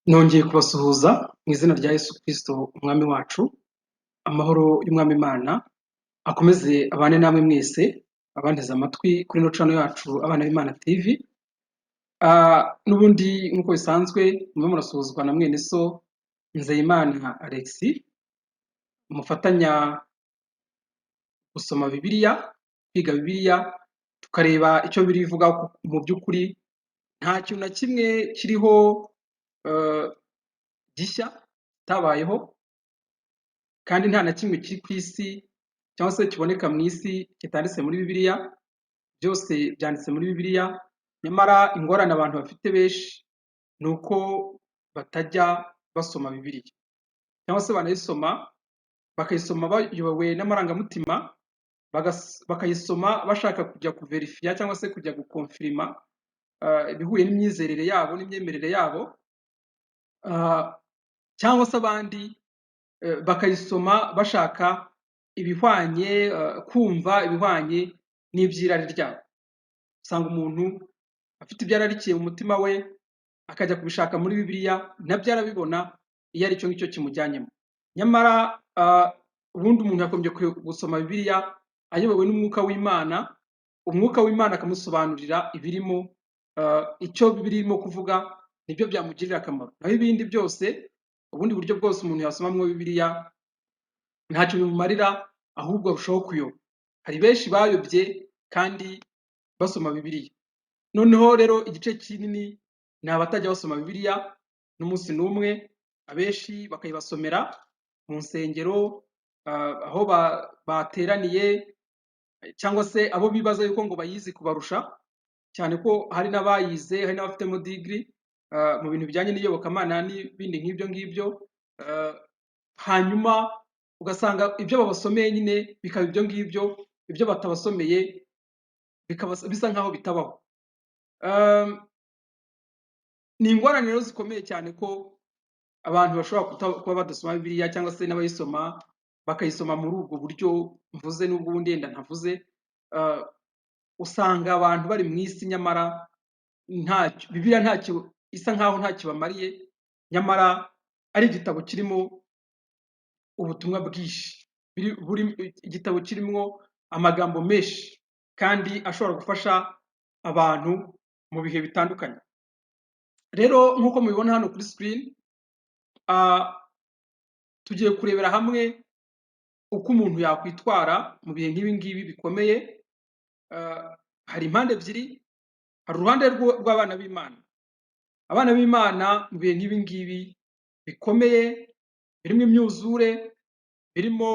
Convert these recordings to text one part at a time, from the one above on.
Nongeye kubasuhuza mu izina rya Yesu Kristo umwami wacu, amahoro y'umwami Imana akomeze abane namwe mwese abanteze amatwi kuri ino channel yacu Abana b'Imana TV. N'ubundi nk'uko bisanzwe murimo murasuhuzwa na mwene so Nzeyimana Alexis, mufatanya gusoma Bibiliya, kwiga Bibiliya, tukareba icyo Bibiliya ivuga mu by'ukuri. Nta kintu na kimwe kiriho gishya kitabayeho, kandi nta na kimwe kiri ku isi cyangwa se kiboneka mu isi kitanditse muri Bibiliya. Byose byanditse muri Bibiliya, nyamara ingorane abantu bafite benshi ni uko batajya basoma Bibiliya, cyangwa se banayisoma bakayisoma bayobowe n'amarangamutima, bakayisoma bashaka kujya kuverifiya cyangwa se kujya gukonfirima ibihuye n'imyizerere yabo n'imyemerere yabo, cyangwa se abandi bakayisoma bashaka ibihwanye, kumva ibihwanye n'iby'irari ryabo. Usanga umuntu afite ibyo ararikiye mu mutima we akajya kubishaka muri Bibiliya, nabyo arabibona iyo ari cyo ngicyo kimujyanyemo. Nyamara ubundi umuntu yagombye gusoma Bibiliya ayobowe n'umwuka w'Imana, umwuka w'Imana akamusobanurira ibirimo, icyo Bibiliya irimo kuvuga nibyo byamugirira akamaro. Naho ibindi byose, ubundi buryo bwose umuntu yasomamo Bibiliya ntacyo bimumarira, ahubwo arushaho kuyoba. Hari benshi bayobye kandi basoma Bibiliya. Noneho rero igice kinini ni abatajya basoma Bibiliya n'umunsi n'umwe, abenshi bakayibasomera mu nsengero, aho bateraniye, cyangwa se abo bibaza yuko ngo bayizi kubarusha, cyane ko hari n'abayize, hari n'abafitemo digiri mu bintu bijyanye n'iyobokamana n'ibindi nk'ibyo ngibyo, hanyuma ugasanga ibyo babasomeye nyine bikaba ibyo ngibyo, ibyo batabasomeye bikaba bisa nkaho bitabaho. Ni ingorane rero zikomeye cyane ko abantu bashobora kuba badasoma Bibiliya, cyangwa se n'abayisoma bakayisoma muri ubwo buryo mvuze, n'ubwo ubundi yenda ntavuze. Usanga abantu bari mu isi, nyamara Bibiliya ntacyo isa nkaho ntacyo bamariye, nyamara ari igitabo kirimo ubutumwa bwinshi, igitabo kirimo amagambo menshi kandi ashobora gufasha abantu mu bihe bitandukanye. Rero nk'uko mubibona hano kuri screen, tugiye kurebera hamwe uko umuntu yakwitwara mu bihe nk'ibi ngibi bikomeye. Hari impande ebyiri, hari uruhande rw'abana b'Imana. Abana b'Imana mu bihe nk'ibi ngibi bikomeye, birimo imyuzure, birimo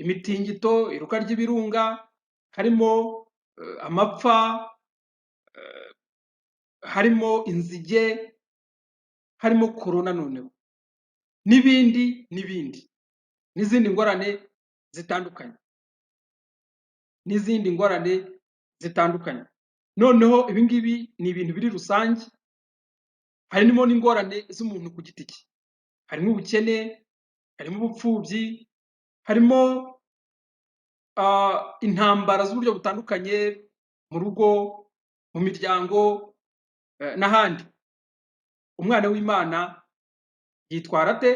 imitingito, iruka ry'ibirunga, harimo amapfa, harimo inzige, harimo korona, noneho n'ibindi n'izindi ngorane zitandukanye. Noneho ibi ngibi ni ibintu biri rusange, harimo n'ingorane z'umuntu ku giti cye, harimo ubukene, harimo ubupfubyi, harimo intambara z'uburyo butandukanye mu rugo, mu miryango, n'ahandi. Umwana w'Imana yitwara ate?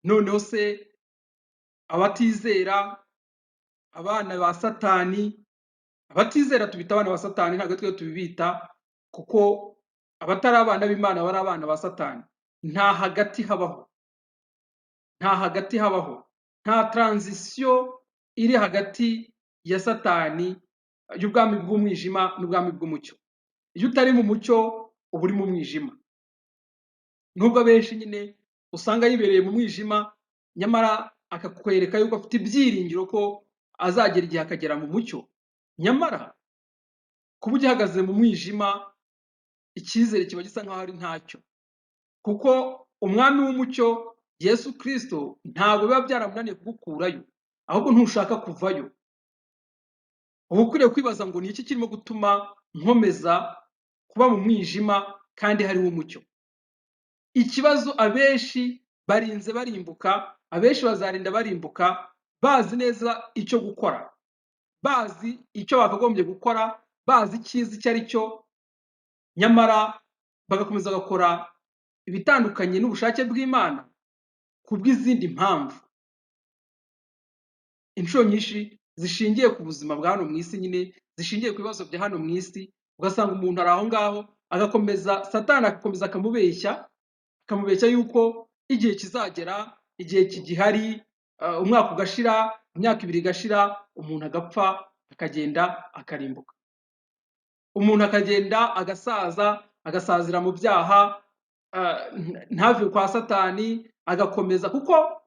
Noneho se abatizera, abana ba Satani, abatizera tubita abana ba Satani, ntabwo twe tubibita, kuko abatari abana b'Imana bari abana ba Satani. Nta hagati habaho, nta transition iri hagati ya Satani, y'ubwami bw'umwijima n'ubwami bw'umucyo. Iyo utari mu mucyo uba uri mu mwijima. Nubwo abenshi nyine usanga yibereye mu mwijima, nyamara akakwereka yuko afite ibyiringiro ko azagera igihe akagera mu mucyo, nyamara kuba ugihagaze mu mwijima, icyizere kiba gisa nkaho ari ntacyo, kuko umwami w'umucyo Yesu Kristo ntabwo biba byaramunaniye kugukurayo, ahubwo ntushaka kuvayo. Uba ukwiriye kwibaza ngo ni iki kirimo gutuma nkomeza kuba mu mwijima kandi hariho umucyo. Ikibazo, abenshi barinze barimbuka, abenshi bazarinda barimbuka bazi neza icyo gukora, bazi icyo bakagombye gukora, bazi icyiza icyo ari cyo, nyamara bagakomeza bagakora ibitandukanye n'ubushake bw'Imana kubw'izindi mpamvu inshuro nyinshi zishingiye ku buzima bwa hano mu isi, nyine zishingiye ku bibazo bya hano mu isi. Ugasanga umuntu ari aho ngaho agakomeza, satani agakomeza akamubeshya yuko igihe kizagera, igihe kigihari, umwaka ugashira, imyaka ibiri igashira, umuntu agapfa, akagenda akarimbuka. Umuntu akagenda agasazira mu byaha, ntave kwa satani, agakomeza, kuko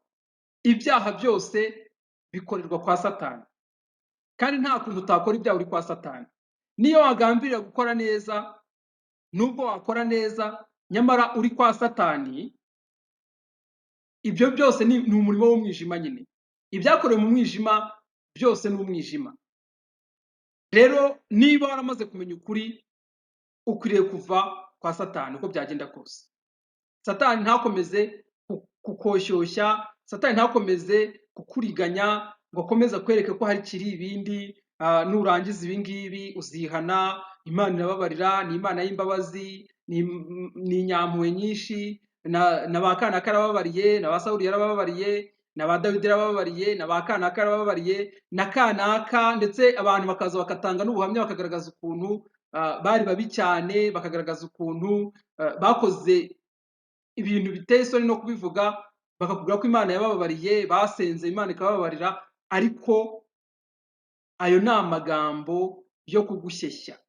ibyaha byose bikorerwa kwa satani, kandi nta kuntu utakora ibyaha uri kwa satani. Niyo wagambirira gukora neza, nubwo wakora neza nyamara uri kwa satani, ibyo byose ni umurimo w'umwijima. Nyine ibyakorewe mu mwijima byose ni umwijima. Rero niba waramaze kumenya ukuri, ukwiriye kuva kwa satani uko byagenda kose. Satani ntakomeze kukoshyushya, satani ntakomeze kukuriganya ngo akomeze akwereke ko hari kiri ibindi. Nurangiza ibi ngibi uzihana, Imana irababarira, ni Imana y'imbabazi, ni inyampuhwe nyinshi, na ba Kanaka yarababariye, na ba Sawuli yarababariye, na ba Dawidi yarababariye, na ba Kanaka yarababariye, na Kanaka, ndetse abantu bakaza bagatanga n'ubuhamya, bakagaragaza ukuntu bari babi cyane, bakagaragaza ukuntu bakoze ibintu biteye isoni no kubivuga, bakakubwira ko Imana yabababariye, basenze Imana ikababarira. Ariko ayo ni amagambo yo kugushyeshya.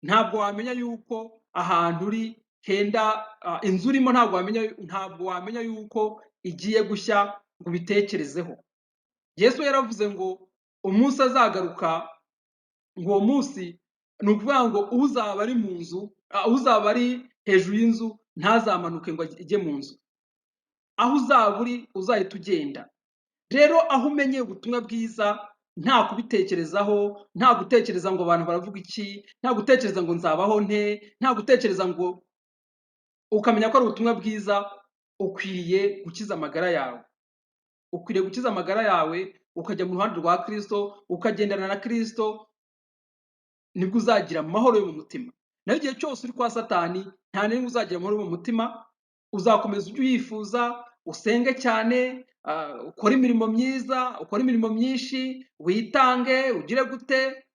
Ntabwo wamenya yuko ahantu uri henda, inzu urimo ntabwo wamenya yuko igiye gushya ngo ubitekerezeho. Yesu yaravuze ngo umunsi azagaruka, ngo uwo munsi ni ukuvuga ngo uzaba ari mu nzu, uzaba ari hejuru y'inzu ntazamanuke ngo ajye mu nzu. Aho uzaba uri uzahita ugenda. Rero aho umenye ubutumwa bwiza, nta kubitekerezaho, nta gutekereza ngo abantu baravuga iki, nta gutekereza ngo nzabaho nte, nta gutekereza ngo, ukamenya ko ari ubutumwa bwiza, ukwiriye gukiza amagara yawe. Ukwiriye gukiza amagara yawe, ukajya mu ruhande rwa Kristo, ukagendana na Kristo, nibwo uzagira amahoro yo mu mutima. Naho igihe cyose uri kwa satani, nta n'imwe uzagira amahoro yo mu mutima. Uzakomeza ujye uyifuza, usenge cyane, ukore imirimo myiza, ukore imirimo myinshi, witange, ugire gute,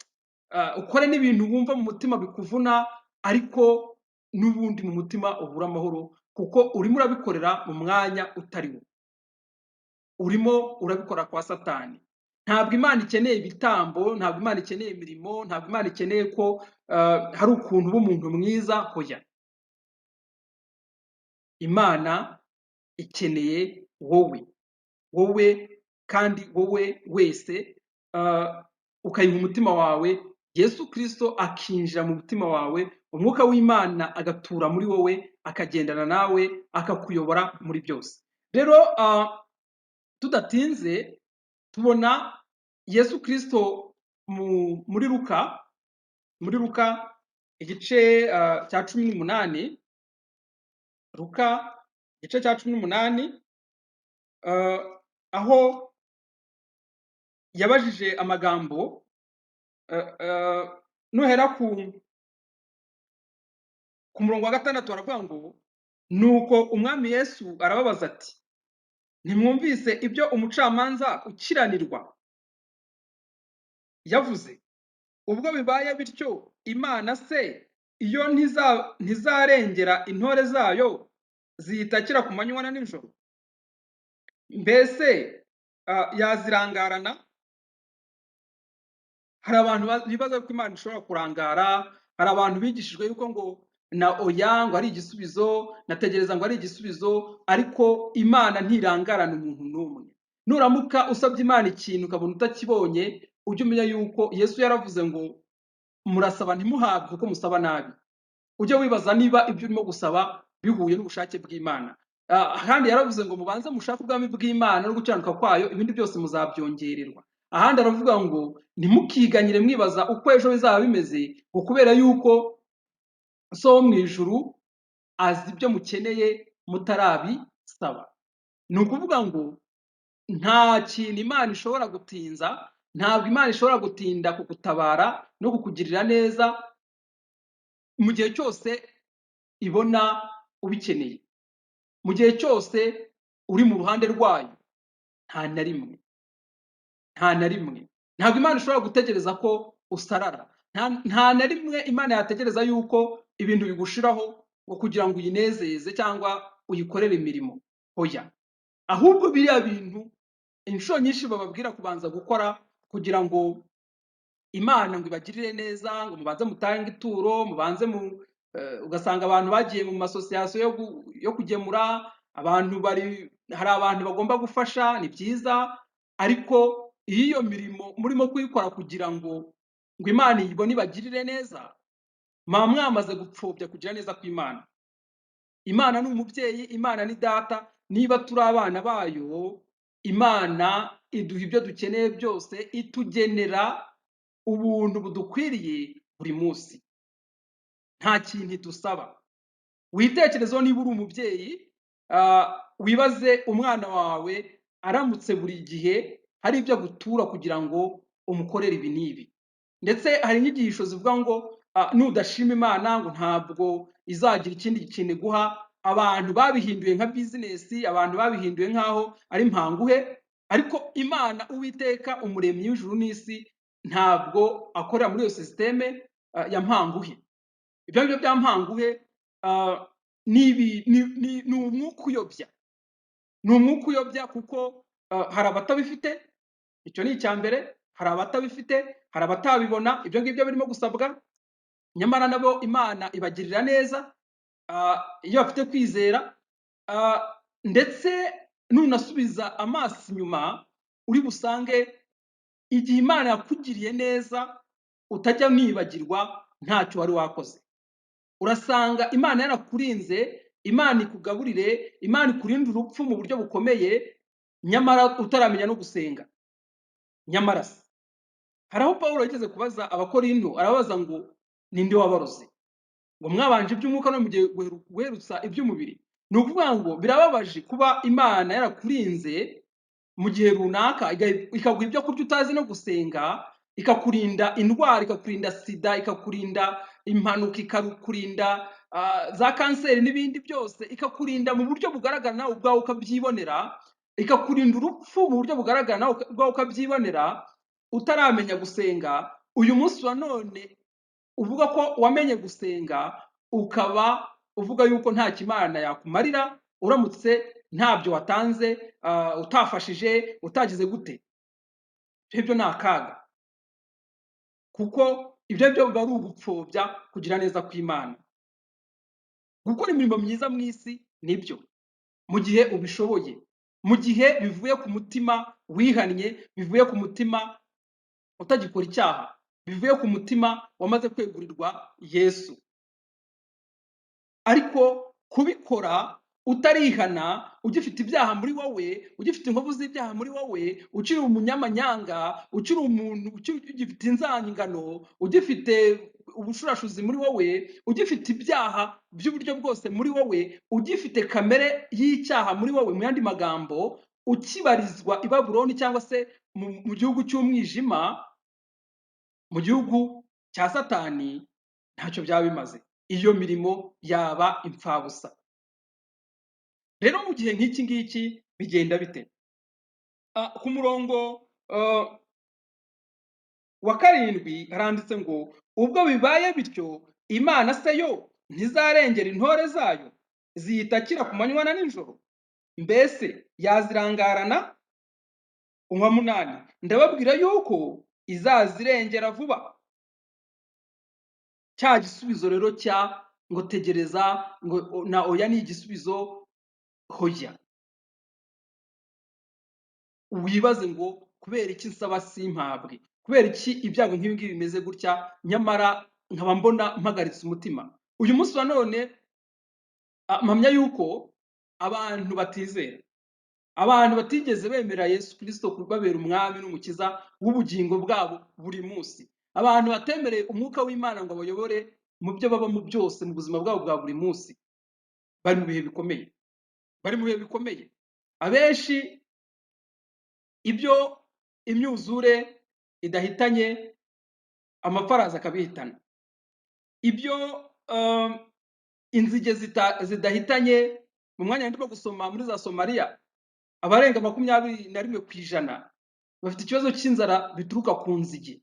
ukore n'ibintu wumva mu mutima bikuvuna, ariko n'ubundi mu mutima ubura amahoro, kuko urimo urabikorera mu mwanya utari wo. Urimo urabikora kwa satani. Ntabwo Imana ikeneye ibitambo, ntabwo Imana ikeneye imirimo, ntabwo Imana ikeneye ko hari ukuntu uba umuntu mwiza, hoya. Imana ikeneye wowe kandi wowe wese, ukayiha umutima wawe, Yesu Kristo akinjira mu mutima wawe, umwuka w'Imana agatura muri wowe, akagendana nawe, akakuyobora muri byose. Rero tudatinze tubona Yesu Kristo muri Luka igice cya 18, Luka igice cya 18, aho yabajije amagambo, nuhera ku murongo wa 6 aravuga ngo, nuko umwami Yesu arababaza ati, ntimwumvise ibyo umucamanza ukiranirwa yavuze? Ubwo bibaye bityo, Imana se iyo ntizarengera intore zayo ziyitakira ku manywa na nijoro? Mbese yazirangarana? Hari abantu bibaza ko Imana ishobora kurangara. Hari abantu bigishijwe yuko ngo na oya ngo ari igisubizo, nategereza ngo ari igisubizo, ariko Imana ntirangarana umuntu n'umwe. Nuramuka usabye Imana ikintu ukabona utakibonye, ujye umenya yuko Yesu yaravuze ngo murasaba ntimuhabwe kuko musaba nabi. Ujye wibaza niba ibyo urimo gusaba bihuye n'ubushake bw'Imana. Ahandi yaravuze ngo mubanze mushake ubwami bw'Imana no gukiranuka kwayo, ibindi byose muzabyongererwa. Ahandi aravuga ngo ntimukiganyire mwibaza uko ejo bizaba bimeze, ngo kubera yuko So wo mu ijuru azi ibyo mukeneye mutarabisaba. Ni ukuvuga ngo nta kintu Imana ishobora gutinza, ntabwo Imana ishobora gutinda kugutabara no kukugirira neza mu gihe cyose ibona ubikeneye. Mu gihe cyose uri mu ruhande rwayo, nta na rimwe, nta na rimwe. Ntabwo Imana ishobora gutegereza ko usarara. Nta na rimwe Imana yategereza yuko ibintu bigushiraho ngo kugira ngo uyinezeze cyangwa uyikorere imirimo. Oya. Ahubwo biriya bintu inshuro nyinshi bababwira kubanza gukora kugira ngo Imana ngo ibagirire neza, ngo mubanze mutange ituro, mubanze ugasanga abantu bagiye mu masosiyasiyo yo kugemura, hari abantu bagomba gufasha, ni byiza, ariko iyo iyo mirimo murimo kuyikora kugira ngo Imana iyibone ibagirire neza, muba mwamaze gupfobya kugira neza kw'Imana. Imana ni umubyeyi, Imana ni data, niba turi abana bayo, Imana iduha ibyo dukeneye byose, itugenera ubuntu budukwiriye buri munsi. Nta kintu idusaba. Witekerezeho niba uri umubyeyi, wibaze umwana wawe aramutse buri gihe hari ibyo agutura kugira ngo umukorere ibi n'ibi. Ndetse hari inyigisho zivuga ngo nudashima Imana ngo ntabwo izagira ikindi kintu iguha. Abantu babihinduye nka bizinesi, abantu babihinduye nk'aho ari mpanguhe, ariko Imana Uwiteka umuremyi w'ijuru n'isi ntabwo akorera muri iyo sisiteme ya mpanguhe. Ibyo ngibyo bya mpanguhe ni umwuka uyobya. Ni umwuka uyobya kuko hari abatabifite, icyo ni icya mbere, hari abatabifite, hari abatabibona, ibyo ngibyo birimo gusabwa, nyamara nabo Imana ibagirira neza iyo bafite kwizera. Ndetse nunasubiza amaso inyuma, uri busange igihe Imana yakugiriye neza utajya mwibagirwa ntacyo wari wakoze. Urasanga Imana yarakurinze, Imana ikugaburire, Imana ikurinde urupfu mu buryo bukomeye, nyamara utaramenya no gusenga. Nyamara se, hari aho Pawulo yageze kubaza Abakorinto, arabaza ngo ninde wabaroze? Ngo mwabanje iby'umwuka no mugiye guherutsa iby'umubiri. Ni ukuvuga ngo birababaje kuba Imana yarakurinze mu gihe runaka, ikaguha ibyo kurya utazi no gusenga, ikakurinda indwara, ikakurinda sida, ikakurinda impanuka, ikakurinda za kanseri n'ibindi byose, ikakurinda mu buryo bugaragara nawe ubwawe ukabyibonera, ikakurinda urupfu mu buryo bugaragara nawe ubwawe ukabyibonera, utaramenya gusenga. Uyu munsi wa none uvuga ko wamenye gusenga, ukaba uvuga yuko nta Imana yakumarira uramutse ntabyo watanze, utafashije, utagize gute. Ibyo ni akaga, kuko ibyo byo biba ari ugupfobya kugira neza kw'Imana. Gukora imirimo myiza mu isi nibyo, mu gihe ubishoboye, mu gihe bivuye ku mutima wihannye, bivuye ku mutima utagikora icyaha, bivuye ku mutima wamaze kwegurirwa Yesu. Ariko kubikora utarihana, ugifite ibyaha muri wowe, ugifite inkovu z'ibyaha muri wowe, ukiri umunyamanyanga, ukiri umuntu ugifite inzangano, ugifite ubushurashuzi muri wowe, ugifite ibyaha by'uburyo bwose muri wowe, ugifite kamere y'icyaha muri wowe, mu yandi magambo ukibarizwa i Babuloni cyangwa se mu gihugu cy'umwijima, mu gihugu cya Satani, ntacyo byaba bimaze. Iyo mirimo yaba impfabusa. Rero mu gihe nk'iki ngiki bigenda bite? Ku murongo wa 7 haranditse ngo ubwo bibaye bityo, Imana se yo ntizarengera intore zayo ziyitakira ku manywa na nijoro? Mbese yazirangarana? 8 ndababwira yuko izazirengera vuba. Cya gisubizo rero cya ngo tegereza, ngo na oya ni igisubizo hoya. Wibaze ngo kubera iki nsaba simpabwe, kubera iki ibyago nk'ibi ngibi bimeze gutya, nyamara nkaba mbona mpagaritse umutima. Uyu munsi wa none mpamya yuko abantu batizera, abantu batigeze bemera Yesu Kristo kubabera umwami n'umukiza w'ubugingo bwabo buri munsi, abantu batemereye umwuka w'Imana ngo abayobore mu byo babamo byose mu buzima bwabo bwa buri munsi, bari mu bihe bikomeye, bari mu bihe bikomeye. Abenshi ibyo imyuzure idahitanye, amapfarazi akabihitana. Ibyo inzige zidahitanye mu mwanya ndimo gusoma muri za Somalia abarenga 21% bafite ikibazo cy'inzara bituruka ku nzige.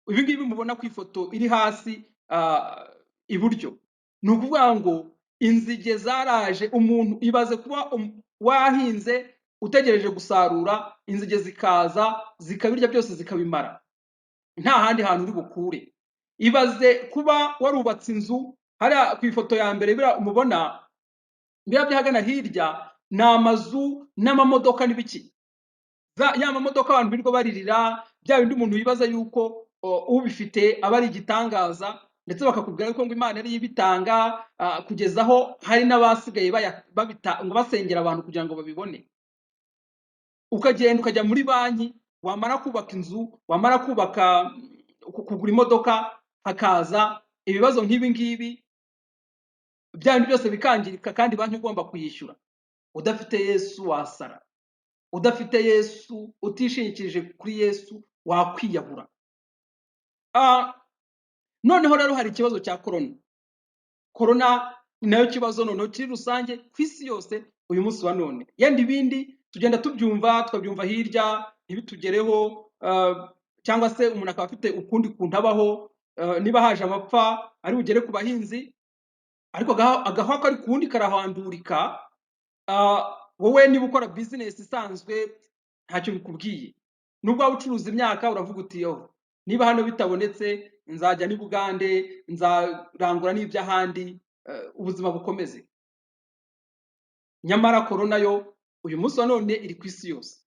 Ibi ngibi mubona ku ifoto iri hasi iburyo, ni ukuvuga ngo inzige zaraje. Umuntu ibaze kuba wahinze utegereje gusarura, inzige zikaza zikabirya byose zikabimara, nta handi hantu uri bukure. Ibaze kuba warubatse inzu, hariya ku ifoto ya mbere biriya mubona biriya byahagana hirya ni amazu n'amamodoka n'ibiki, ya mamodoka abantu birirwa baririra, bya bindi umuntu yibaza yuko ubifite aba ari igitangaza, ndetse bakakubwira yuko ngo Imana ariyo ibitanga, kugeza aho hari n'abasigaye ngo basengera abantu kugira ngo babibone. Ukagenda ukajya muri banki, wamara kubaka inzu, wamara kugura imodoka, hakaza ibibazo nk'ibi ngibi, bya bindi byose bikangirika, kandi banki ugomba kuyishyura. Udafite Yesu wasara, udafite Yesu, utishingikirije kuri Yesu wakwiyahura. Noneho rero hari ikibazo cya korona ni nayo kibazo noneho kiri rusange ku isi yose uyu munsi wa none. Yenda ibindi tugenda tukabyumva hirya ntibitugereho, cyangwa se umuntu akaba afite ukundi kuntu abaho. Niba haje amapfa ari bugere ku bahinzi, ariko agahwa kari kuwundi karahandurika. Wowe niba ukora business isanzwe ntacyo bikubwiye, nubwo waba ucuruza imyaka uravuga uti niba hano bitabonetse nzajya ni Bugande, nzarangura n'iby'ahandi, ubuzima bukomeze. Nyamara korona yo uyu munsi wa none iri ku isi yose.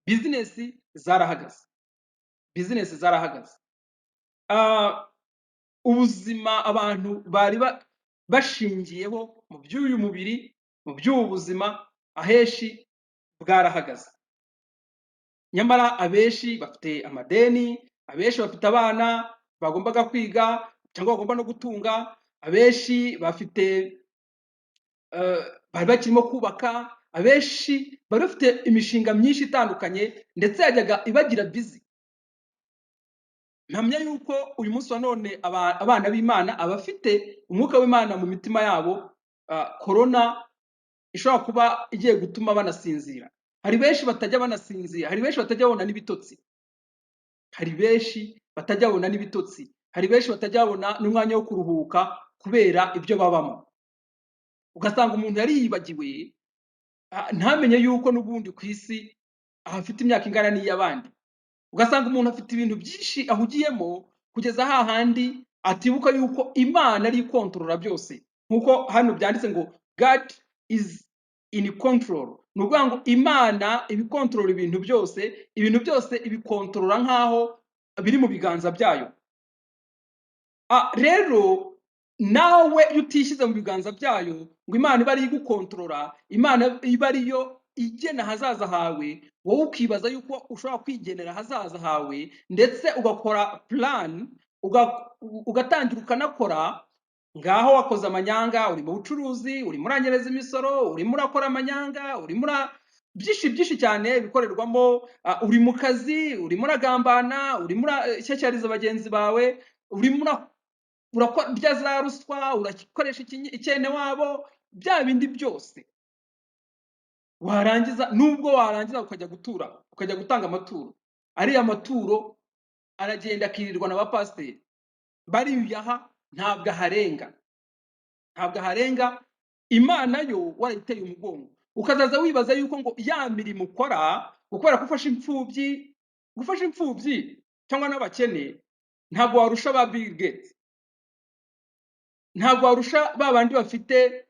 Business zarahagaze, ubuzima abantu bari bashingiyeho mu by'uyu mubiri, mu by'ubu buzima, ahenshi bwarahagaze. Nyamara abenshi bafite amadeni, abenshi bafite abana bagombaga kwiga cyangwa bagomba no gutunga, abenshi bafite bari bakirimo kubaka, abenshi bari bafite imishinga myinshi itandukanye, ndetse yajyaga ibagira busy. Mpamya yuko uyu munsi wa none abana b'Imana, abafite umwuka w'Imana mu mitima yabo, korona ishobora kuba igiye gutuma banasinzira. Hari benshi batajya banasinzira, hari benshi batajya babona n'ibitotsi, hari benshi batajya babona n'ibitotsi, hari benshi batajya babona n'umwanya wo kuruhuka kubera ibyo babamo. Ugasanga umuntu yari yibagiwe, ntamenye yuko n'ubundi ku isi ahafite imyaka ingana n'iy'abandi. Ugasanga umuntu afite ibintu byinshi ahugiyemo, kugeza hahandi atibuka yuko Imana ari ikontorora byose. Nk'uko hano byanditse ngo God is in control, ni ukuvuga ngo Imana ibikontorora ibintu byose, ibintu byose ibikontorora nk'aho biri mu biganza byayo. Rero nawe iyo utishyize mu biganza byayo ngo Imana iba ari igukontorora, Imana iba ariyo igena ahazaza hawe, wowe ukibaza yuko ushobora kwigenera ahazaza hawe, ndetse ugakora plan, ugatangira ukanakora. Ngaho wakoze amanyanga, uri mu bucuruzi, urimo uranyereza imisoro, urimo urakora amanyanga, urimo byinshi cyane bikorerwamo, uri mu kazi, urimo uragambana, urimo urashyashyariza bagenzi bawe, urimo urarya za ruswa, urakoresha icyene wabo, bya bindi byose. Nubwo warangiza ukajya gutanga amaturo, ariya maturo aragenda akirirwa na bapasiteri, bariyaha ntabwo aharenga. Imana yo warayiteye umugongo, ukazaza wibaza yuko ngo ya mirimo ukora, kubera ko gufasha imfubyi cyangwa n'abakene, ntabwo warusha ba Bill Gates, ntabwo warusha ba bandi bafite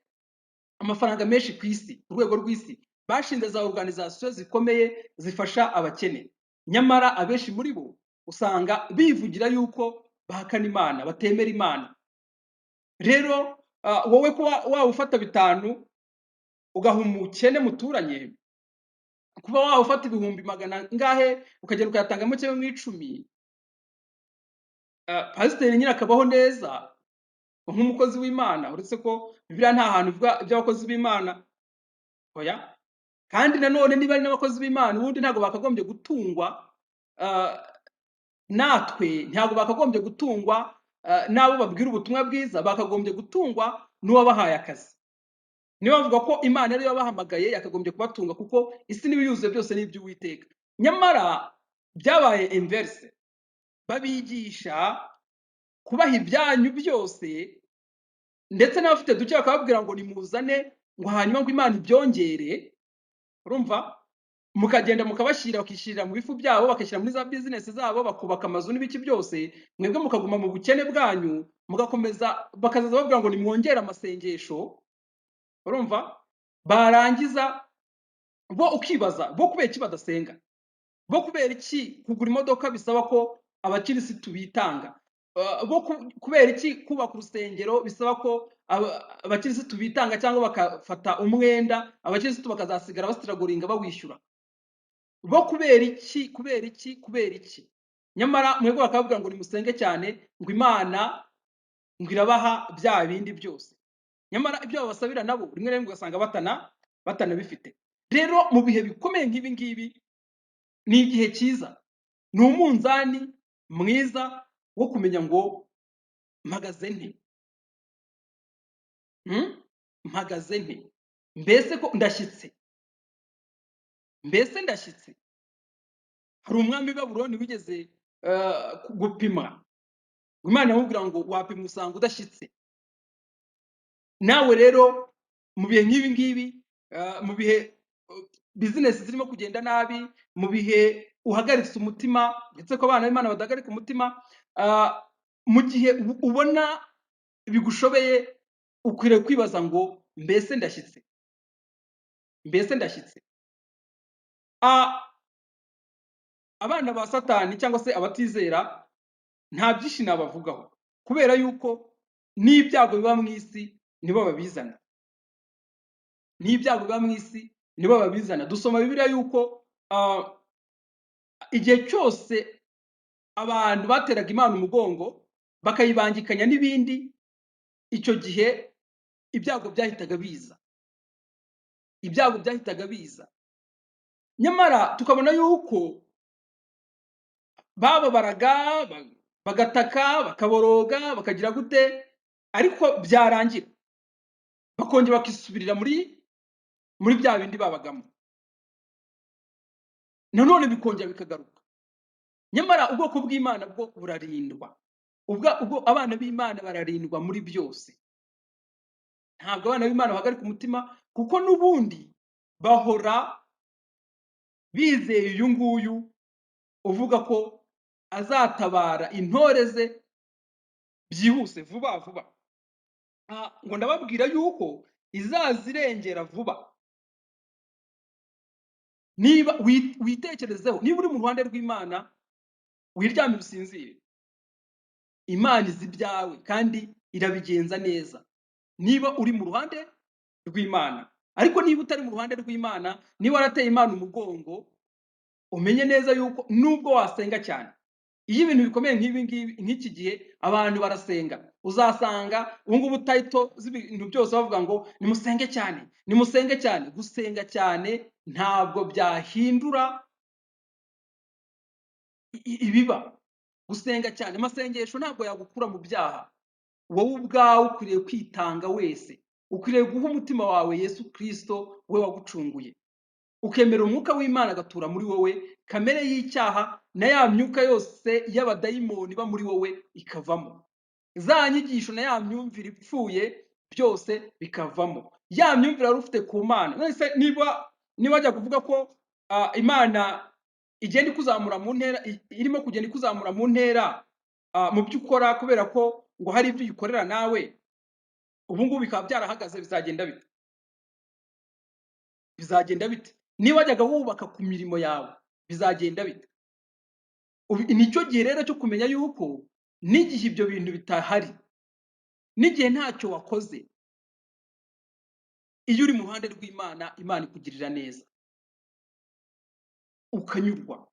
amafaranga menshi ku isi, ku rwego rw'isi, bashinze za organization zikomeye zifasha abakene. Nyamara abenshi muri bo usanga bivugira yuko bahakana Imana, batemera Imana. Rero wowe kuba wawufata 5 ugaha umukene muturanye, kuba wawufata 100,000 ngahe ukagera ukayatangamo kimwe mu 10, pasiteri nyine akabaho neza nk'umukozi w'Imana, uretse ko Bibiliya nta hantu ivuga iby'abakozi b'Imana. Oya, kandi nanone niba ari n'abakozi b'Imana, ubundi ntabwo bakagombye gutungwa, natwe ntabwo bakagombye gutungwa n'abo babwira ubutumwa bwiza bakagombye gutungwa n'uwabahaye akazi. Niyo bavuga ko Imana ariyo yabahamagaye yakagombye kubatunga kuko isi n'ibiyuzuye byose ni iby'Uwiteka. Nyamara byabaye inverse, babigisha kubaha ibyanyu byose ndetse n'abafite duke bakababwira ngo nimuzane ngo hanyuma ngo Imana ibyongere, urumva, mukagenda mukabashyira bakishyirira mu bifu byabo bakishyira muri za bizinesi zabo bakubaka amazu n'ibiki byose, mwebwe mukaguma mu bukene bwanyu mugakomeza, bakazaza babwira ngo nimwongere amasengesho, urumva, barangiza bo ukibaza bo kubera iki badasenga, bo kubera iki kugura imodoka bisaba ko abakirisitu bitanga, bo kubera iki kubaka urusengero bisaba ko abakirisitu bitanga cyangwa bakafata umwenda abakirisitu bakazasigara basiragoringa bawishyura, bo kubera iki. Nyamara mwebwe bakababwira ngo nimusenge cyane ngo Imana ngo irabaha bya bindi byose, nyamara ibyo babasabira nabo rimwe na rimwe ugasanga batanabifite. Rero mu bihe bikomeye nk'ibi ngibi ni igihe cyiza, ni umunzani mwiza wo kumenya ngo mpagaze nte, mpagaze nte, mbese ko ndashyitse, hari umwami w'i Babuloni wigeze gupima, Imana iramubwira ngo wapima usanga udashyitse. Nawe rero mu bihe nk'ibi ngibi, mu bihe bizinesi zirimo kugenda nabi, mu bihe uhagaritse umutima, ndetse ko abana b'Imana badahagarika umutima, mu gihe ubona bigushobeye ukwiriye kwibaza ngo mbese ndashyitse. Abana ba Satani cyangwa se abatizera nta byinshi nabavugaho, kubera yuko n'ibyago biba mu isi nibo babizana. Dusoma Bibiliya yuko igihe cyose abantu bateraga Imana umugongo bakayibangikanya n'ibindi, icyo gihe ibyago byahitaga biza. Nyamara tukabona yuko bababaraga bagataka bakaboroga bakagira gute, ariko byarangira bakongera bakisubirira muri bya bindi babagamo, nanone bikongera bikagaruka. Nyamara ubwoko bw'Imana bwo burarindwa, ubwo abana b'Imana bararindwa muri byose. Ntabwo abana b'Imana bahagarika umutima, kuko n'ubundi bahora bizeye uyu nguyu uvuga ko azatabara intore ze byihuse vuba vuba. Ngo ndababwira yuko izazirengera vuba. Niba witekerezeho, niba uri mu ruhande rw'Imana wiryamire usinzire, Imana izi ibyawe kandi irabigenza neza niba uri mu ruhande rw'Imana. Ariko niba utari mu ruhande rw'Imana, niba warateye Imana umugongo, umenye neza yuko nubwo wasenga cyane, iyo ibintu bikomeye nk'iki gihe abantu barasenga, uzasanga ubu ngubu tayito z'ibintu byose bavuga ngo nimusenge cyane. Gusenga cyane ntabwo byahindura ibiba. Gusenga cyane, amasengesho ntabwo yagukura mu byaha. Wowe ubwawe ukwiriye kwitanga wese, ukwiriye guha umutima wawe Yesu Kristo we wagucunguye, ukemera umwuka w'Imana agatura muri wowe, kamere y'icyaha na ya myuka yose y'abadayimoni iba muri wowe ikavamo, za nyigisho na ya myumvire ipfuye byose bikavamo, ya myumvire wari ufite ku Mana. None se niba wajya kuvuga ko Imana igenda ikuzamura mu ntera, irimo kugenda ikuzamura mu ntera mu byo ukora, kubera ko ngo hari ibyo uyikorera nawe, ubu ngubu bikaba byarahagaze, bizagenda bite? Niba wajyaga wubaka ku mirimo yawe bizagenda bite? Nicyo gihe rero cyo kumenya yuko n'igihe ibyo bintu bitahari, n'igihe ntacyo wakoze, iyo uri mu ruhande rw'Imana, Imana ikugirira neza ukanyurwa.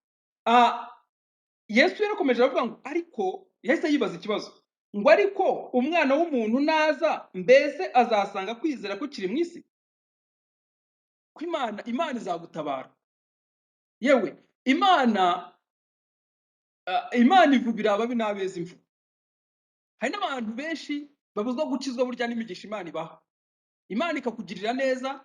Yesu yarakomeje aravuga ngo ariko, yahise yibaza ikibazo ngo ariko umwana w'umuntu naza, mbese azasanga kwizera kukiri mu isi? Ko Imana izagutabara. Yewe Imana ivubira ababi n'abeza imvura. hari n'abantu benshi babuzwa gukizwa burya n'imigisha Imana ibaha. Imana ikakugirira neza,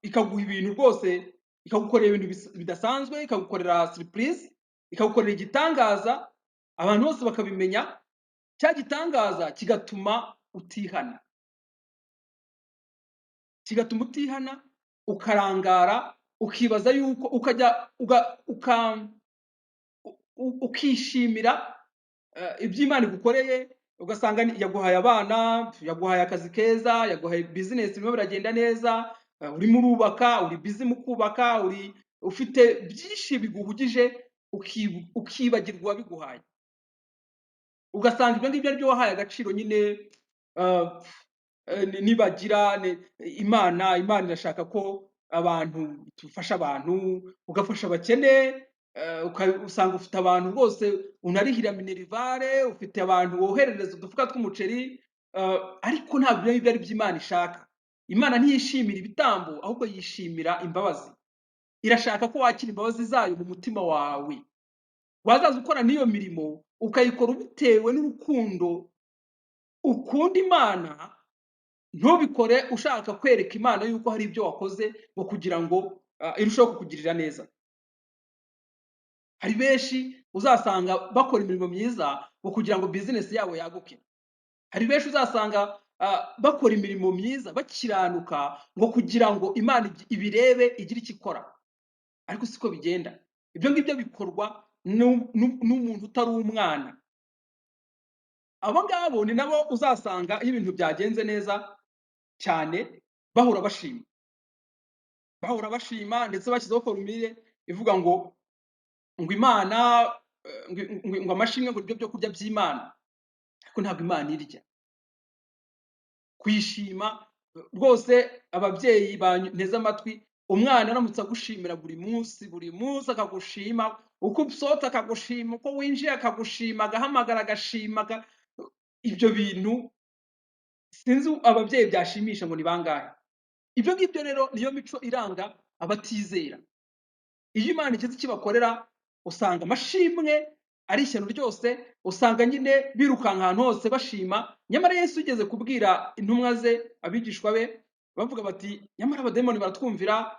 ikaguha ibintu rwose, ikagukorera ibintu bidasanzwe, ikagukorera surprise, ikagukorera igitangaza, abantu bose bakabimenya, cya gitangaza kigatuma utihana, ukarangara, ukibaza yuko ukishimira ibyo Imana igukoreye, ugasanga yaguhaye abana, yaguhaye akazi keza, yaguhaye business birimo biragenda neza, urimo urubaka, uri busy mu kubaka, ufite byinshi biguhugije, ukibagirwa biguhaye, ugasanga ibyo ngibyo aribyo wahaye agaciro nyine. Nibagira Imana irashaka ko abantu tufasha abantu, ugafasha abakene, usanga ufite abantu rwose unarihira minerivare, ufite abantu woherereza udufuka tw'umuceri, ariko ntabwo ibyo ari byo Imana ishaka. Imana ntiyishimira ibitambo, ahubwo yishimira imbabazi. Irashaka ko wakira imbabazi zayo mu mutima wawe, wazaza ukora n'iyo mirimo ukayikora ubitewe n'urukundo ukunda Imana, ntubikore ushaka kwereka Imana yuko hari ibyo wakoze ngo kugira ngo irusheho kukugirira neza. Hari benshi uzasanga bakora imirimo myiza ngo kugira ngo business yabo yaguke. Hari benshi uzasanga bakora imirimo myiza bakiranuka ngo kugira ngo Imana ibirebe igire icyo ikora, ariko siko bigenda. Ibyo ngibyo bikorwa n'umuntu utari umwana. Abo ngabo ni nabo uzasanga iyo ibintu byagenze neza cyane bahora bashima, ndetse bashyizeho formule ivuga ngo Imana, ngo amashimwe ngo ibyo byo kurya by'Imana, ariko ntabwo Imana irya. Kwishima rwose, ababyeyi banteze amatwi, umwana aramutse agushimira buri munsi akagushima, uko usohotse akagushima, uko winjiye akagushima, agahamagara agashima, ibyo bintu sinzi ababyeyi byashimisha ngo ni bangahe. Ibyo ngibyo rero niyo mico iranga abatizera. Iyo Imana ikizi kibakorera, usanga amashimwe ari ishyano ryose, usanga nyine birukanka ahantu hose bashima. Nyamara Yesu yigeze kubwira intumwa ze, abigishwa be, bavuga bati nyamara abadayimoni baratwumvira,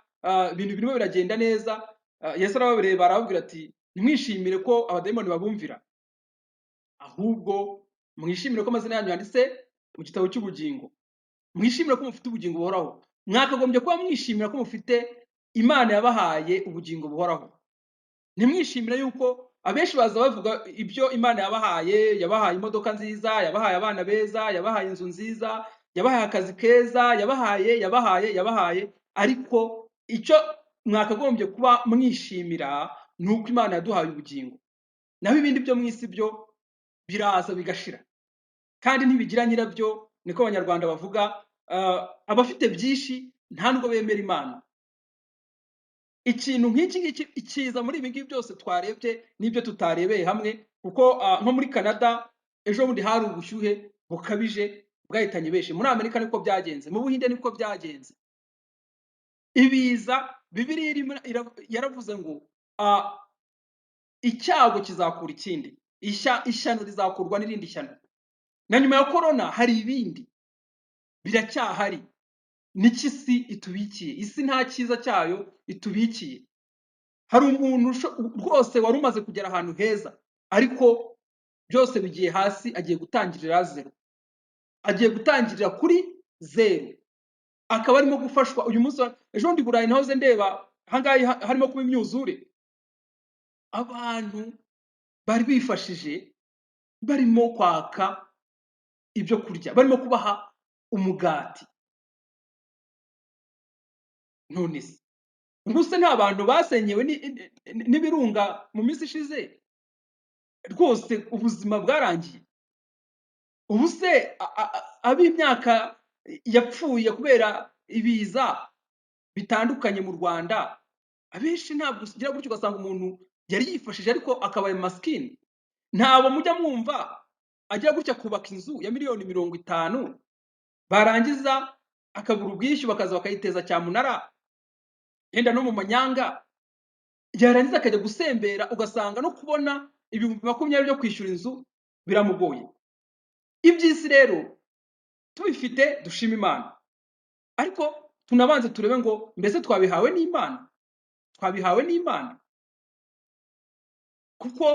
ibintu birimo biragenda neza. Yesu arababereye, barababwira ati ntimwishimire ko abadayimoni babumvira, ahubwo mwishimire ko amazina yanyu yanditse mu gitabo cy'ubugingo. Mwishimire ko mufite ubugingo buhoraho. Mwakagombye kuba mwishimira ko mufite Imana yabahaye ubugingo buhoraho. Ntimwishimire yuko abenshi baza bavuga ibyo Imana yabahaye imodoka nziza, yabahaye abana beza, yabahaye inzu nziza, yabahaye akazi keza, yabahaye, ariko icyo mwakagombye kuba mwishimira ni uko Imana yaduhaye ubugingo. Naho ibindi byo mu isi byo biraza bigashira, kandi ntibigira nyirabyo. Niko Abanyarwanda bavuga, abafite byinshi nta nubwo bemera Imana. Ikintu nk'iki ngiki ikiza muri ibi ngibi byose twarebye n'ibyo tutarebeye hamwe, kuko nko muri Canada ejo bundi hari ubushyuhe bukabije bwahitanye benshi. Muri Amerika niko byagenze, mu Buhinde niko byagenze. Ibiza Bibiliya yaravuze ngo icyago kizakura ikindi, ishyano rizakurwa n'irindi shyano. Na nyuma ya korona hari ibindi biracyahari. Niki isi itubikiye? Isi nta cyiza cyayo itubikiye. Hari umuntu rwose wari umaze kugera ahantu heza, ariko byose bigiye hasi, agiye gutangirira zero, agiye gutangirira kuri zero, akaba arimo gufashwa uyu munsi. Ejo ndi Burayi nahoze ndeba, ahangaha harimo kuba imyuzure, abantu bari bifashije, barimo kwaka ibyo kurya, barimo kubaha umugati. None se ubuse nta bantu basenyewe n'ibirunga mu minsi ishize? Rwose ubuzima bwarangiye. Ubuse ab'imyaka yapfuye kubera ibiza bitandukanye mu Rwanda, abenshi ntabwo ugira gutyo ugasanga umuntu yari yifashije ariko akabaye maskini. Ntabo mujya mwumva agira gutya kubaka inzu ya miliyoni 50, barangiza akabura ubwishyu, bakaza bakayiteza cyamunara, yenda no mu manyanga, yarangiza akajya gusembera, ugasanga no kubona 20,000 byo kwishyura inzu biramugoye. iby'isi rero tubifite dushima Imana, ariko tunabanze turebe ngo mbese twabihawe n'Imana, twabihawe n'Imana, kuko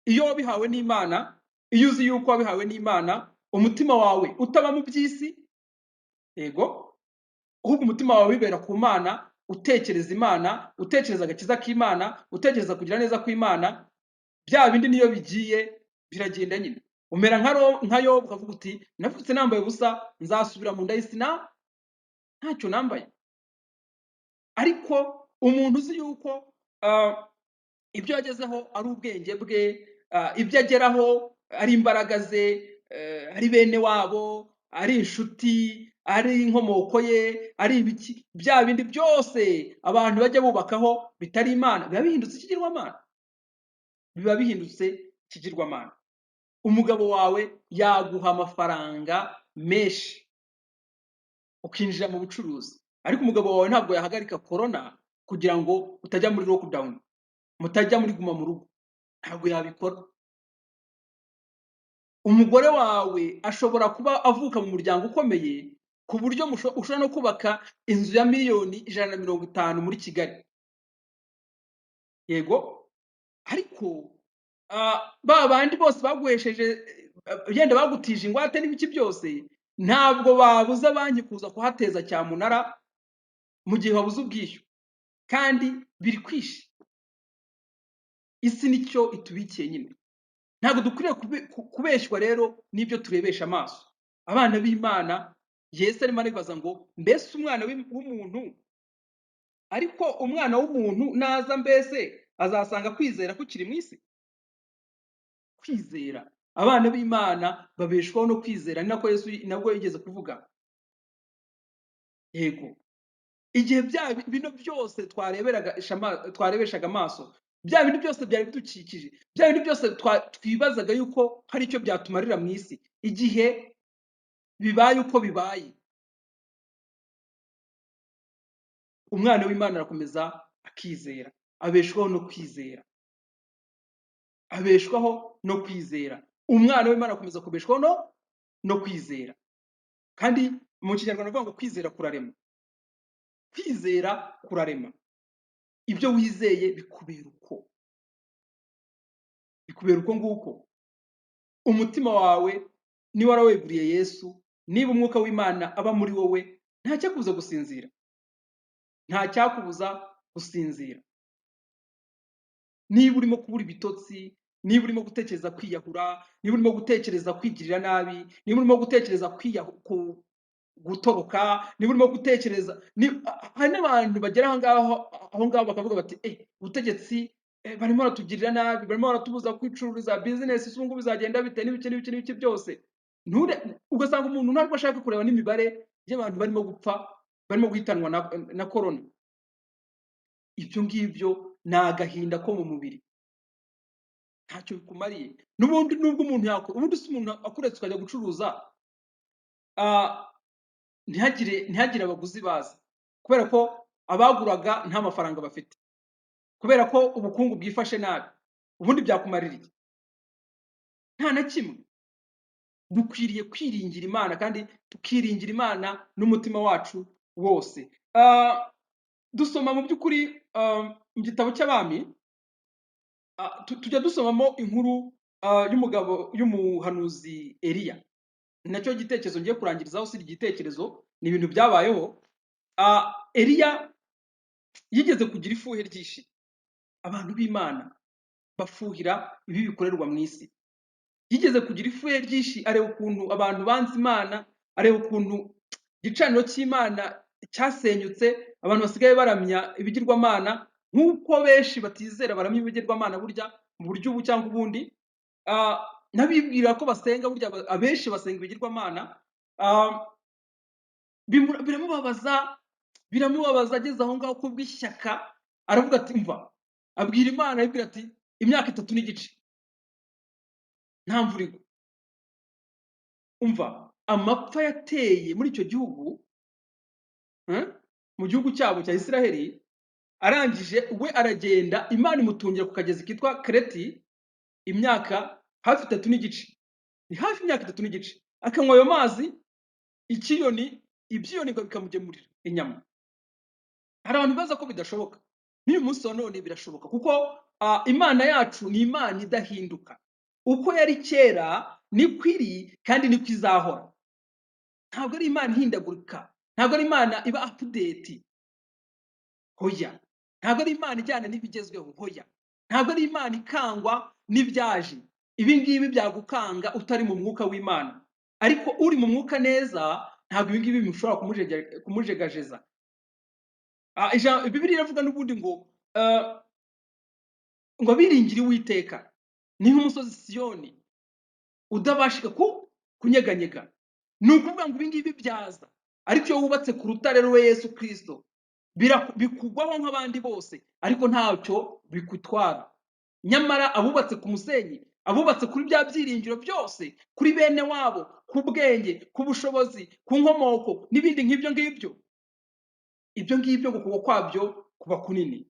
iyo wabihawe n'Imana, iyo uzi yuko wabihawe n'Imana, umutima wawe utaba mu by'isi, yego, ahubwo umutima wawe wibera ku Mana, utekereza Imana, utekereza agakiza k'Imana, utekereza kugira neza kw'Imana, bya bindi niyo bigiye biragenda nyine. Umera nka Yobu ukavuga uti navutse nambaye ubusa, nzasubira mu nda y'isi ntacyo nambaye. Ariko umuntu uzi yuko ibyo yagezeho ari ubwenge bwe, ibyo ageraho ari imbaraga ze, ari bene wabo, ari inshuti, ari inkomoko ye, ari ibiki, bya bindi byose abantu bajya bubakaho bitari Imana, biba bihindutse ikigirwamana, biba bihindutse ikigirwamana. Umugabo wawe yaguha amafaranga menshi ukinjira mu bucuruzi, ariko umugabo wawe ntabwo yahagarika corona kugira ngo utajya muri lockdown, mutajya muri guma mu rugo, ntabwo yabikora. Umugore wawe ashobora kuba avuka mu muryango ukomeye ku buryo ushobora no kubaka inzu ya miliyoni 150 muri Kigali, yego, ariko ba bandi bose baguhesheje, yenda bagutije ingwate n'ibiki byose, ntabwo babuza banki kuza kuhateza cyamunara mu gihe wabuze ubwishyu, kandi biri kwishi. Isi nicyo itubikiye nyine. Ntabwo dukwiriye kubeshywa rero n'ibyo turebesha amaso. Abana b'Imana, Yesu arimo aribaza ngo mbese umwana w'umuntu, ariko umwana w'umuntu naza mbese azasanga kwizera kukiri mu isi? Kwizera, abana b'Imana babeshwaho no kwizera, ni nako Yesu nabwo yigeze kuvuga. Yego, igihe bya bino byose twarebeshaga amaso, bya bindi byose byari bidukikije, bya bindi byose twibazaga yuko hari icyo byatumarira mu isi, igihe bibaye uko bibaye, umwana w'Imana arakomeza akizera, abeshwaho no kwizera, abeshwaho no kwizera. Umwana w'Imana akomeza kubeshwaho no kwizera. Kandi mu Kinyarwanda bavuga ngo kwizera kurarema, kwizera kurarema. Ibyo wizeye bikubera uko nguko. Umutima wawe niba waraweguriye Yesu, niba umwuka w'Imana aba muri wowe, nta cyakubuza gusinzira, nta cyakubuza gusinzira. Niba urimo kubura ibitotsi, niba urimo gutekereza kwiyahura, niba urimo gutekereza kwigirira nabi, niba urimo gutekereza gutoroka, niba urimo gutekereza, hari n'abantu bagera aho ngaho bakavuga bati ubutegetsi barimo baratugirira nabi, barimo baratubuza kwicururiza business, ubu ngubu bizagenda bite n'ibiki byose. Ugasanga umuntu ntabwo ashaka kureba n'imibare y'abantu barimo gupfa, barimo guhitanwa na corona. Ibyo ngibyo ni agahinda ko mu mubiri, ntacyo bikumariye. N'ubundi nubwo umuntu ubundi si umuntu akuretse ukajya gucuruza, ntihagire abaguzi baza, kubera ko abaguraga nta mafaranga bafite, kubera ko ubukungu bwifashe nabi. Ubundi byakumarira iki? Nta na kimwe. Dukwiriye kwiringira Imana, kandi tukiringira Imana n'umutima wacu wose. Dusoma mu by'ukuri mu gitabo cy'Abami, tujya dusomamo inkuru y'umuhanuzi Eliya. Nacyo gitekerezo ngiye kurangirizaho, si igitekerezo, ni ibintu byabayeho. Eliya yigeze kugira ifuhe ryinshi. Abantu b'Imana bafuhira ibi bikorerwa mu isi. Yigeze kugira ifuhe ryinshi, areba ukuntu abantu banze Imana, areba ukuntu igicaniro cy'Imana cyasenyutse, abantu basigaye baramya ibigirwamana, nk'uko benshi batizera baramya ibigirwamana burya mu buryo ubu cyangwa ubundi. N'abibwira ko basenga, burya abenshi basenga ibigirwamana. Biramubabaza ageze aho ngaho kubw'ishyaka, aravuga ati mva, abwira Imana, aribwira ati imyaka 3 n'igice nta mvura igwa. Umva amapfa yateye muri icyo gihugu, mu gihugu cyabo cya Isiraheli. Arangije we aragenda, Imana imutungira ku kagezi kitwa Kereti imyaka hafi 3 n'igice, ni hafi imyaka 3 n'igice. akanywa ayo mazi, ibyiyoni ngo bikamugemurira inyama. Hari abantu bibaza ko bidashoboka. N'uyu munsi wa none birashoboka, kuko Imana yacu ni Imana idahinduka. Uko yari kera niko iri kandi niko izahora. Ntabwo ari Imana ihindagurika, ntabwo ari Imana iba update, hoya. Ntabwo ari Imana ijyana n'ibigezweho, hoya. Ntabwo ari Imana ikangwa n'ibyaje. Ibi ngibi byagukanga utari mu mwuka w'Imana, ariko uri mu mwuka neza ntabwo ibi ngibi bishobora kumujegajeza. Bibiliya iravuga n'ubundi ngo abiringira Uwiteka ni nk'umusozi Siyoni udabashika kunyeganyega. Ni ukuvuga ngo ibi ngibi byaza, ariko iyo wubatse ku rutare rwe Yesu Kristo bikugwaho nk'abandi bose, ariko ntacyo bikutwara. Nyamara abubatse ku musenyi, abubatse kuri bya byiringiro byose, kuri bene wabo, ku bwenge, ku bushobozi, ku nkomoko n'ibindi nk'ibyo ngibyo, ibyo ngibyo ngo kugwa kwabyo kuba kunini,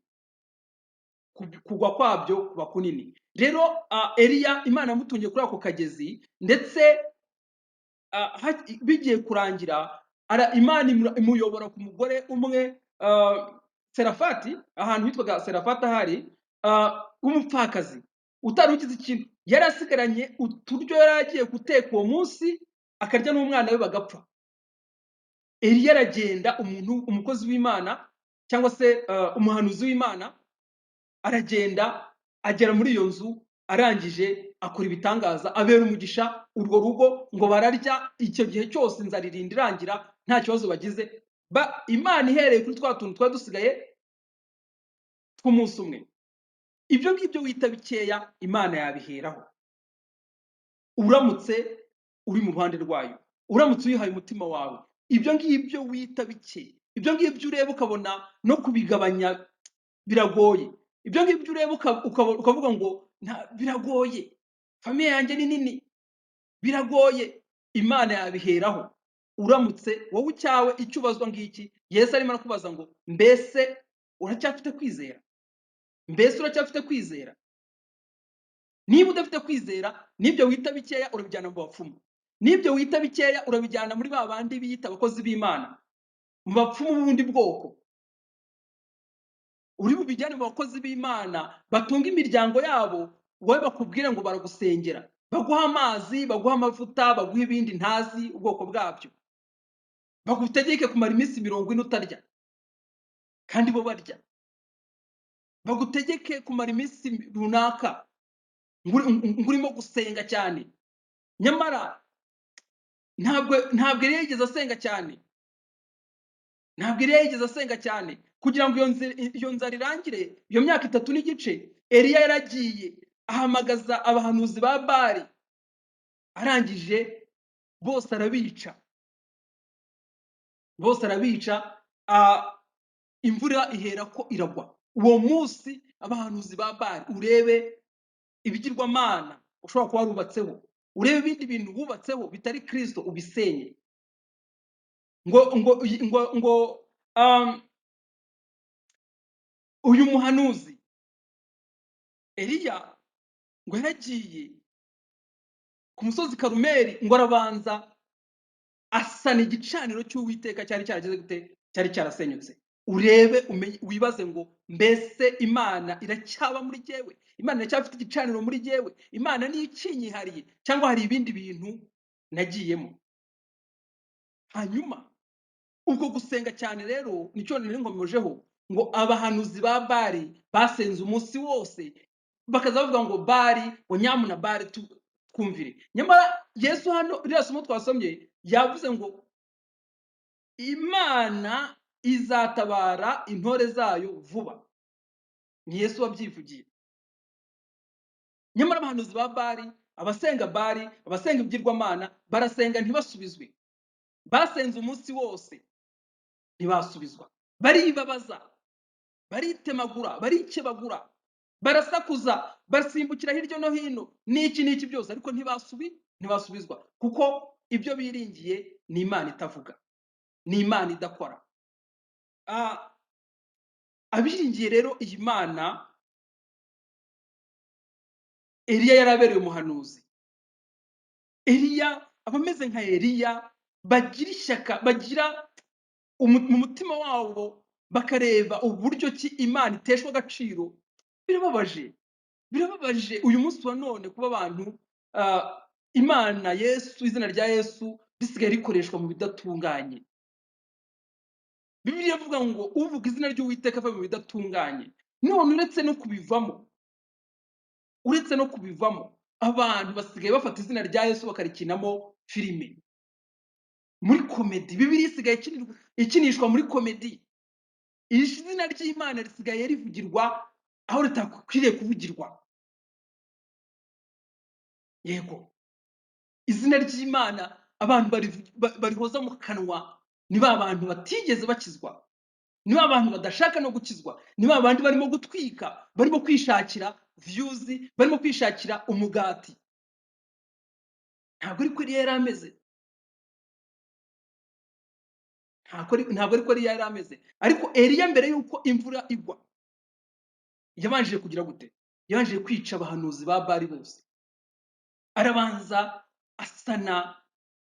kugwa kwabyo kuba kunini. Rero Eliya Imana yamutungiye kuri ako kagezi, ndetse bigiye kurangira Imana imuyobora ku mugore umwe, Serafati, ahantu hitwaga Serafati ahari, w'umupfakazi utari ugize ikintu, yari asigaranye uturyo yari agiye guteka uwo munsi, akarya n'umwana we bagapfa. Eliya aragenda, umukozi w'Imana cyangwa se umuhanuzi w'Imana aragenda agera muri iyo nzu, arangije akora ibitangaza, abera umugisha urwo rugo, ngo bararya icyo gihe cyose, inzara irinda irangira nta kibazo bagize. Imana ihereye kuri twa tuntu twari dusigaye tw'umunsi umwe. Ibyo ngibyo wita bikeya Imana yabiheraho, uramutse uri mu ruhande rwayo, uramutse uyihaye umutima wawe. Ibyo ngibyo wita bike, ibyo ngibyo ureba ukabona no kubigabanya biragoye, ibyo ngibyo ureba ukavuga ngo biragoye, famiye yanjye ni nini, biragoye, Imana yabiheraho. Uramutse wowe icyawe icyo ubazwa ngiki, Yesu arimo arakubaza ngo mbese uracyafite kwizera? Mbese uracyafite kwizera? Niba udafite kwizera, n'ibyo wita bikeya urabijyana mu bapfumu, n'ibyo wita bikeya urabijyana muri ba bandi biyita abakozi b'Imana, mu bapfumu b'ubundi bwoko. Uri bubijyane mu bakozi b'Imana batunga imiryango yabo, wowe bakubwire ngo baragusengera, baguha amazi, baguha amavuta, baguha ibindi ntazi ubwoko bwabyo, bagutegeke kumara iminsi 40 utarya kandi bo barya, bagutegeke kumara iminsi runaka ngurimo gusenga cyane. Nyamara ntabwo Eliya yigeze asenga cyane, ntabwo Eliya yigeze asenga cyane. Kugira ngo iyo nzara irangire, iyo myaka 3 n'igice, Eliya yaragiye ahamagaza abahanuzi ba Bali, arangije bose arabica, imvura ihera ko iragwa. Uwo munsi abahanuzi ba Bali, urebe ibigirwamana ushobora kuba warubatseho, urebe ibindi bintu wubatseho bitari Kristo, ubisenye. Uyu muhanuzi Eliya ngo yaragiye ku musozi Karumeli, ngo arabanza asana igicaniro cy'Uwiteka cyari cyarageze gute, cyari cyarasenyutse. Urebe wibaze ngo mbese Imana iracyaba muri jyewe, Imana iracyafite igicaniro muri jyewe, Imana ni ikinyihariye, cyangwa hari ibindi bintu nagiyemo. Hanyuma ubwo gusenga cyane rero nicyo nari ngomejeho, ngo abahanuzi ba Bali basenze umunsi wose, bakaza bavuga ngo Bali, ngo nyamuna Bali twumvire. Nyamara Yesu hano ririya somo twasomye yavuze ngo Imana izatabara intore zayo vuba. Ni Yesu wabyivugiye. Nyamara abahanuzi ba Bali, abasenga Bali, abasenga ibyirwamana, barasenga ntibasubizwe. Basenze umunsi wose ntibasubizwa, baribabaza, baritemagura, barikebagura, barasakuza, basimbukira hirya no hino, n'iki byose, ariko ntibasubizwa, kuko ibyo biringiye ni Imana itavuga, ni Imana idakora. Abiringiye rero iyi Mana, Eliya yarabereye umuhanuzi. Eliya abameze nka Eliya bagira ishyaka, bagira mu mutima wabo bakareba uburyo ki Imana iteshwa agaciro. Birababaje, birababaje uyu munsi wa none kuba abantu Imana Yesu, izina rya Yesu risigaye rikoreshwa mu bidatunganye. Bibiliya ivuga ngo uvuga izina ry'Uwiteka ava mu bidatunganye. None uretse no kubivamo abantu basigaye bafata izina rya Yesu bakarikinamo filime, muri komedi. Bibiliya isigaye ikinishwa muri komedi. Iri zina ry'Imana risigaye rivugirwa aho ritakwiriye kuvugirwa. Yego, izina ry'Imana abantu barihoza mu kanwa, ni ba bantu batigeze bakizwa, ni ba bantu badashaka no gukizwa, ni ba bandi barimo gutwika, barimo kwishakira views, barimo kwishakira umugati. Ntabwo ariko yari ameze, ntabwo ariko yari ameze. Ariko Eliya mbere yuko imvura igwa yabanjije kugira gute? Yabanjije kwica abahanuzi ba Bali bose. Arabanza asana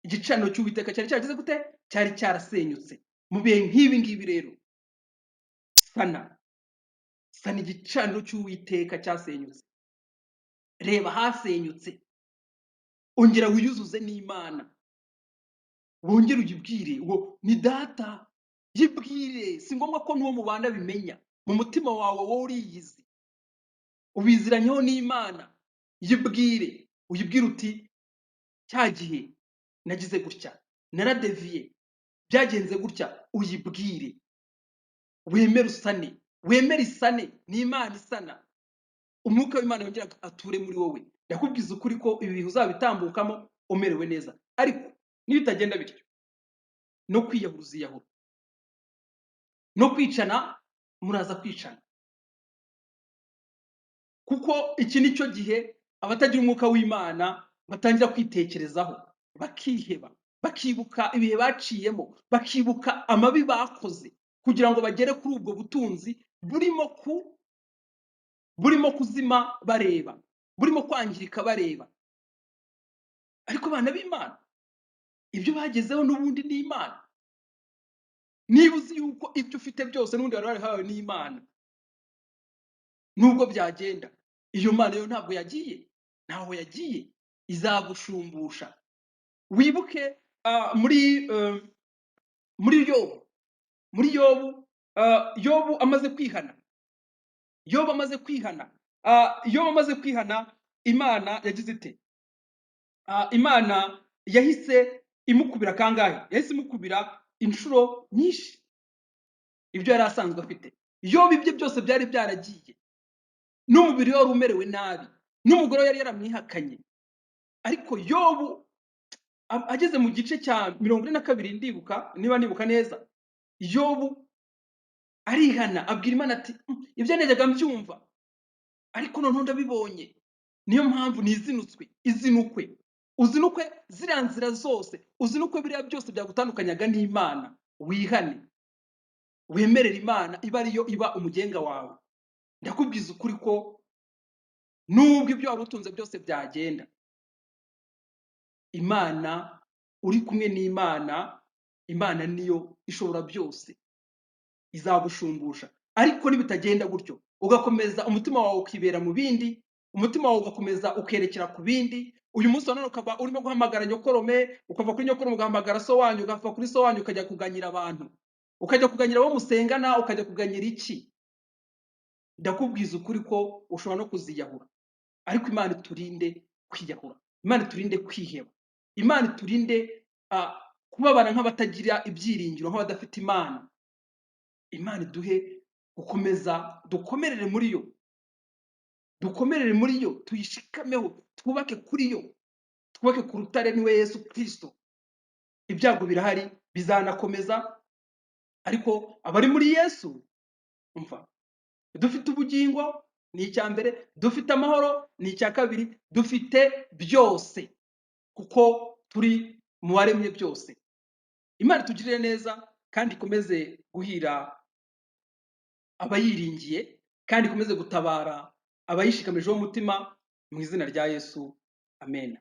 igicaniro cy'Uwiteka cyari cyagize gute? Cyari cyarasenyutse. Mu bihe nk'ibi ngibi rero, sana igicaniro cy'Uwiteka cyasenyutse. Reba hasenyutse, ongera wiyuzuze n'Imana, wongere uyibwire ngo ni data. Yibwire, si ngombwa ko n'uwo mubana bimenya. Mu mutima wawe wowe uriyizi, ubiziranyeho n'Imana. Yibwire, uyibwire uti cya gihe nagize gutya, naradeviye, byagenze gutya. Uyibwire, wemere usane, wemere isane. Ni Imana isana, umwuka w'Imana yongera ature muri wowe. Ndakubwiza ukuri ko ibi bihe uzabitambukamo umerewe neza. Ariko niba bitagenda bityo, no kwiyahura uziyahura, no kwicana muraza kwicana, kuko iki ni cyo gihe abatagira umwuka w'Imana batangira kwitekerezaho, bakiheba, bakibuka ibihe baciyemo, bakibuka amabi bakoze kugira ngo bagere kuri ubwo butunzi burimo kuzima bareba, burimo kwangirika bareba. Ariko abana b'Imana ibyo bagezeho n'ubundi ni Imana. Niba uzi yuko ibyo ufite byose n'ubundi wari warahawe n'Imana, nubwo byagenda, iyo Mana yo ntabwo yagiye, ntaho yagiye, izagushumbusha. Wibuke muri Yobu amaze kwihana, Yobu amaze kwihana, Imana yagize ite? Imana yahise imukubira kangahe? Yahise imukubira inshuro nyinshi ibyo yari asanzwe afite. Yobu ibye byose byari byaragiye, n'umubiri wari umerewe nabi, n'umugore yari yaramwihakanye. Ariko Yobu ageze mu gice cya 42, ndibuka, niba nibuka neza, Yobu arihana, abwira Imana ati ibyo najyaga mbyumva, ariko noneho ndabibonye. Niyo mpamvu izinukwe, uzinukwe ziriya nzira zose, uzinukwe biriya byose byagutandukanyaga n'Imana. Wihane, wemerera Imana iba ariyo iba umugenga wawe. Ndakubwiza ukuri ko nubwo ibyo wari utunze byose byagenda, Imana, uri kumwe n'Imana, Imana niyo ishobora byose, izagushumbusha. Ariko nibitagenda gutyo, ugakomeza umutima wawe ukibera mu bindi, umutima wawe ugakomeza ukerekera ku bindi, uyu munsi wa none ukaba urimo guhamagara nyokorome, ukava kuri nyokorome ugahamagara so wanyu, ugava kuri so wanyu ukajya kuganyira abantu, ukajya kuganyira abo musengana, ukajya kuganyira iki? Ndakubwiza ukuri ko ushobora no kuziyahura. Ariko Imana iturinde kwiyahura, Imana iturinde kwiheba, Imana iturinde kubabara nk'abatagira ibyiringiro, nk'abadafite Imana. Imana iduhe gukomeza dukomerere muri yo, tuyishikameho, twubake kuri yo, twubake ku rutare niwe Yesu Kristo. Ibyago birahari, bizanakomeza, ariko abari muri Yesu, umva, dufite ubugingo ni icya mbere, dufite amahoro ni icya kabiri, dufite byose kuko turi mu waremye byose. Imana itugirire neza kandi ikomeze guhira abayiringiye, kandi ikomeze gutabara abayishikamijeho umutima, mu izina rya Yesu, amen.